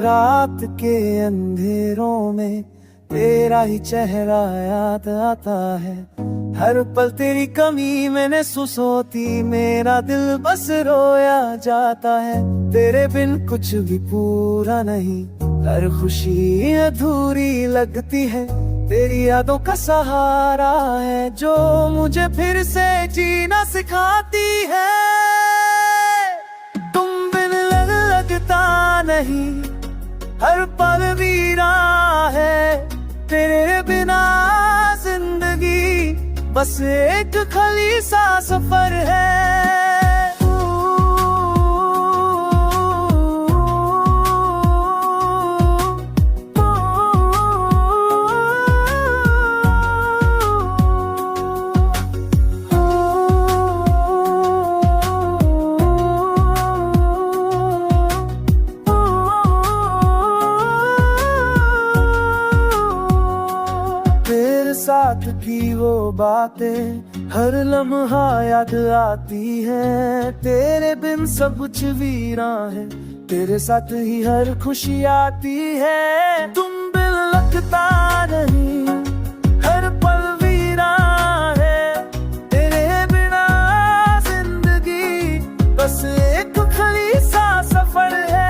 रात के अंधेरों में तेरा ही चेहरा याद आता है। हर पल तेरी कमी में महसूस होती, मेरा दिल बस रोया जाता है। तेरे बिन कुछ भी पूरा नहीं, हर खुशी अधूरी लगती है। तेरी यादों का सहारा है जो मुझे फिर से जीना सिखाती है। तुम बिन लगता नहीं, हर पल वीरा है। तेरे बिना जिंदगी बस एक खाली सा सफर है। साथ की वो बातें हर लम्हा याद आती है। तेरे बिन सब कुछ वीरा है, तेरे साथ ही हर खुशी आती है। तुम बिन लगता नहीं, हर पल वीरा है। तेरे बिना जिंदगी बस एक खाली सा सफर है।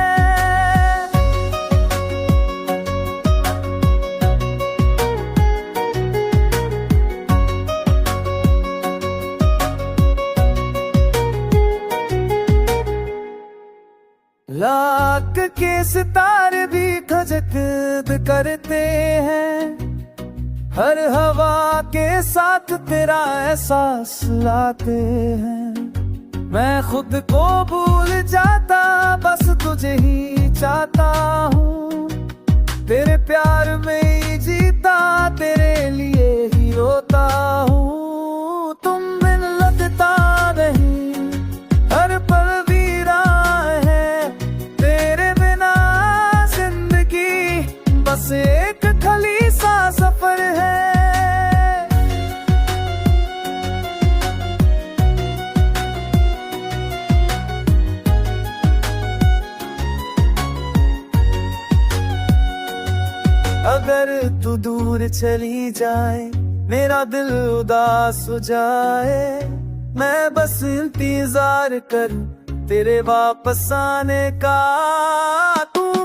लाख के सितारे भी खजक करते हैं, हर हवा के साथ तेरा एहसास लाते हैं। मैं खुद को भूल जाता, बस तुझे ही चाहता हूँ। तेरे प्यार में ही जीता, तेरे लिए ही रोता हूँ। तुम बिन लगता नहीं, हर पल वीरा है। तेरे बिना जिंदगी बस एक खाली सा सफर है। अगर तू दूर चली जाए, मेरा दिल उदास हो जाए। मैं बस इंतजार करूं तेरे वापस आने का। तू